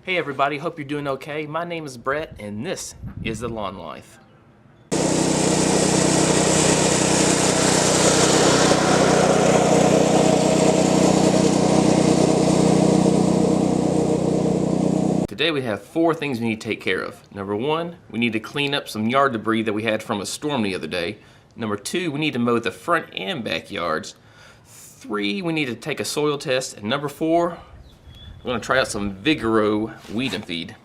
Hey everybody, hope you're doing okay. My name is Brett and this is The Lawn Life. Today we have 4 things we need to take care of. Number 1, we need to clean up some yard debris that we had from a storm the other day. Number 2, we need to mow the front and backyards. 3, we need to take a soil test. And number 4, we're going to try out some Vigoro weed and feed.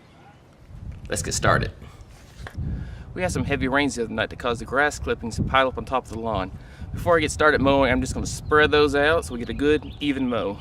Let's get started. We had some heavy rains the other night that caused the grass clippings to pile up on top of the lawn. Before I get started mowing, I'm just going to spread those out so we get a good, even mow.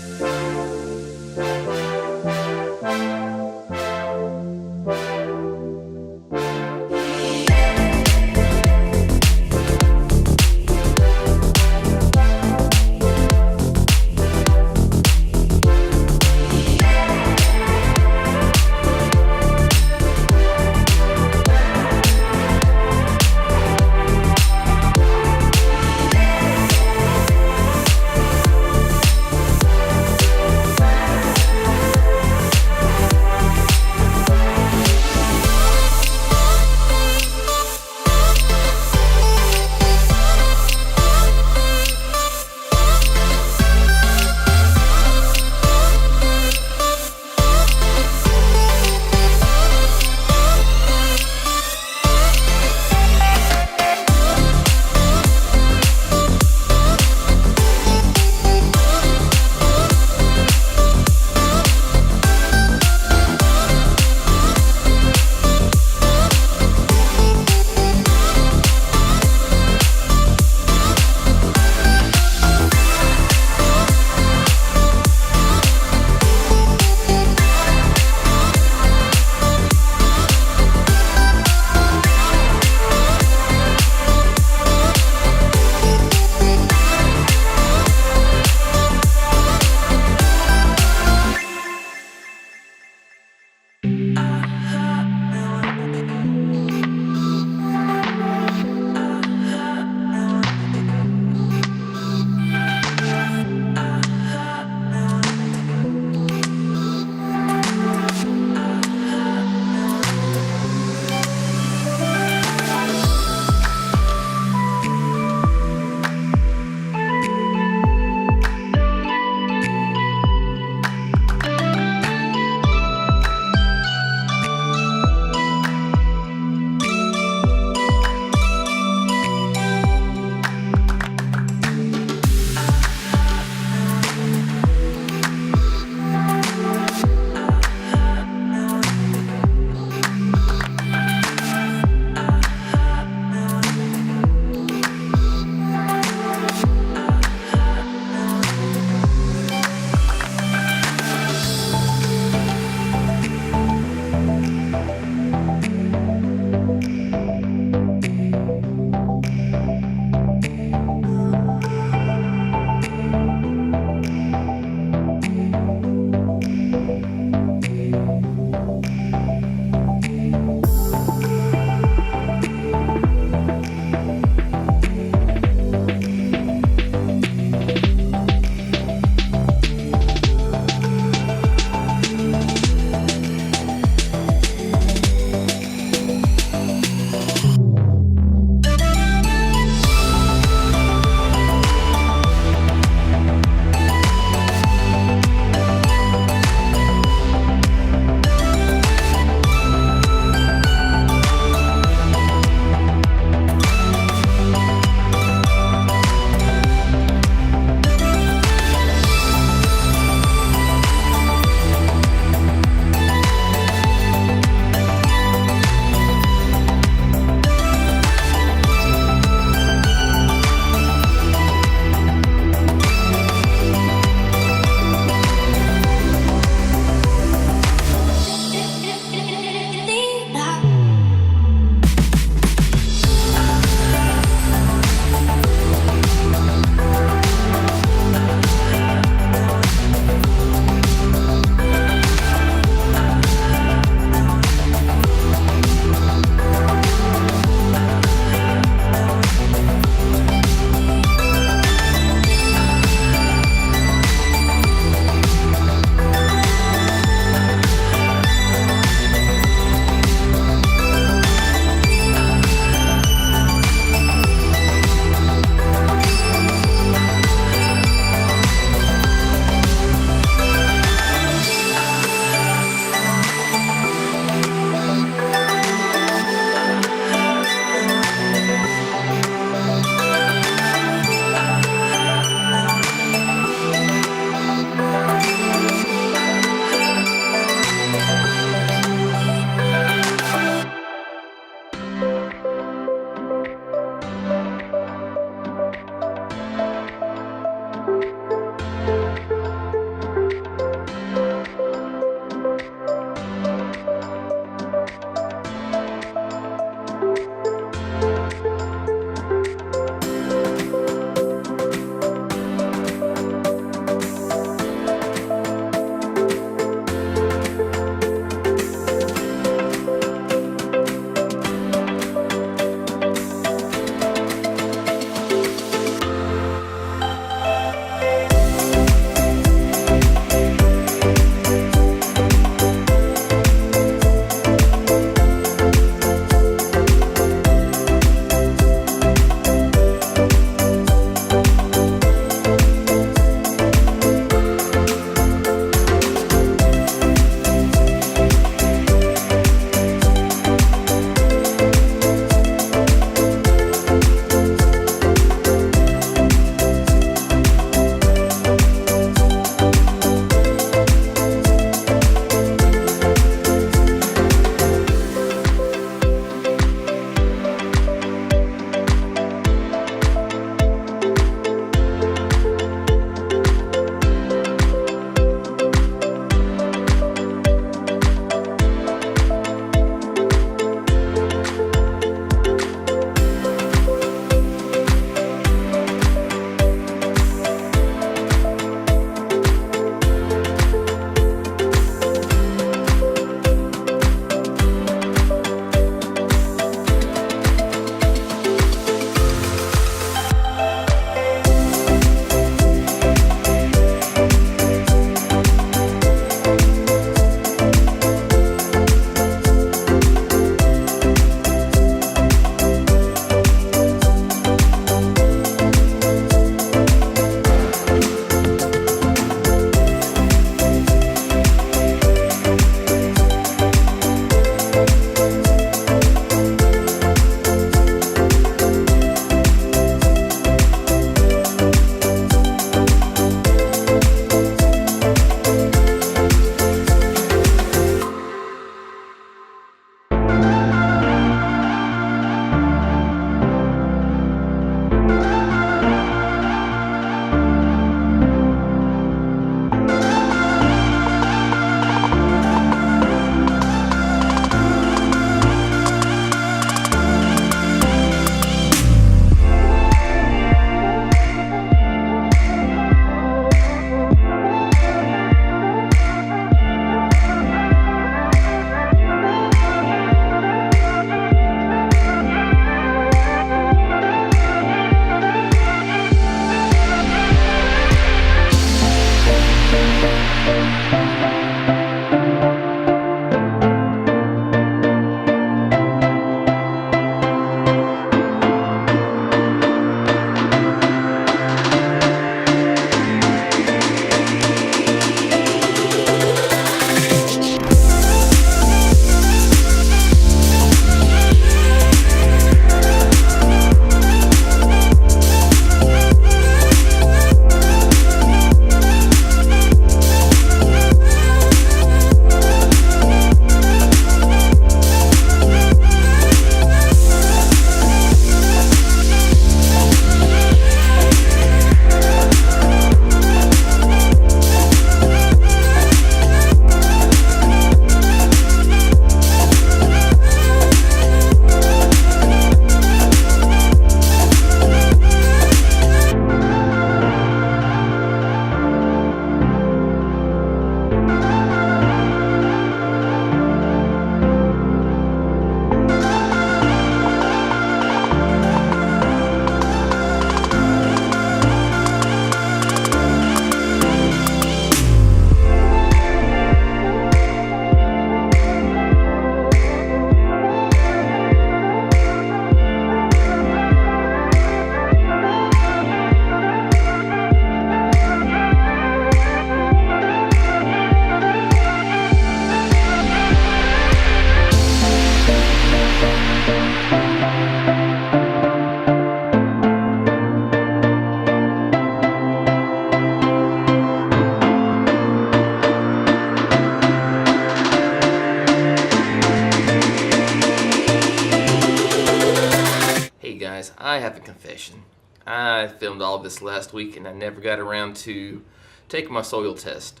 I have a confession. I filmed all this last week and I never got around to taking my soil test.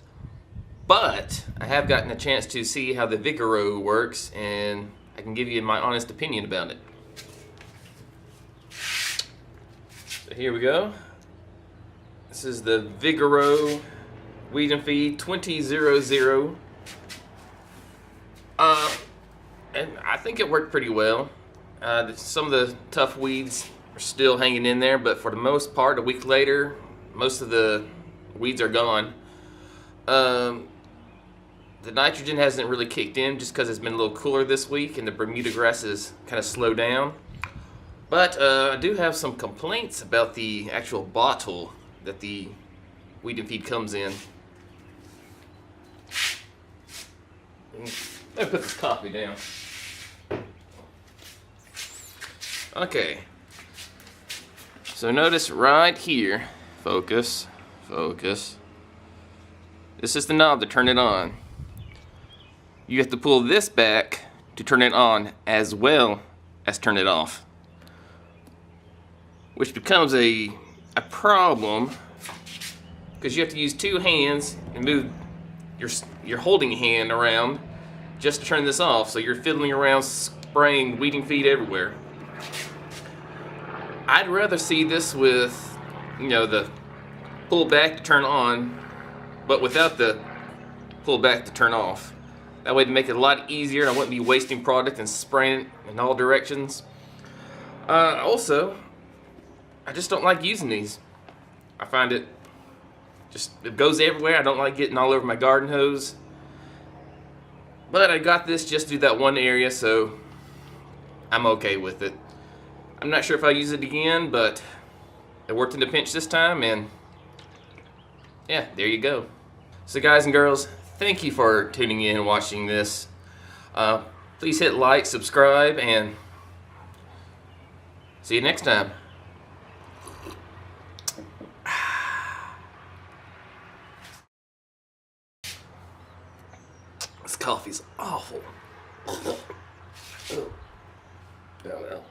But I have gotten a chance to see how the Vigoro works, and I can give you my honest opinion about it. So here we go. This is the Vigoro Weed and Feed 2000. And I think it worked pretty well. Some of the tough weeds are still hanging in there, but for the most part, a week later, most of the weeds are gone. The nitrogen hasn't really kicked in just because it's been a little cooler this week and the Bermuda grasses kind of slowed down. But I do have some complaints about the actual bottle that the Weed and Feed comes in. Let me put this coffee down. Okay. So notice right here, focus. This is the knob to turn it on. You have to pull this back to turn it on as well as turn it off. Which becomes a problem because you have to use two hands and move your holding hand around just to turn this off, so you're fiddling around spraying Weed and Feed everywhere. I'd rather see this with, the pull back to turn on, but without the pull back to turn off. That way to make it a lot easier. I wouldn't be wasting product and spraying it in all directions. Also, I just don't like using these. I find it goes everywhere. I don't like getting all over my garden hose. But I got this just to do that one area, so I'm okay with it. I'm not sure if I'll use it again, but it worked in a pinch this time, and yeah, there you go. So guys and girls, thank you for tuning in and watching this. Please hit like, subscribe, and see you next time. This coffee's awful. Oh well.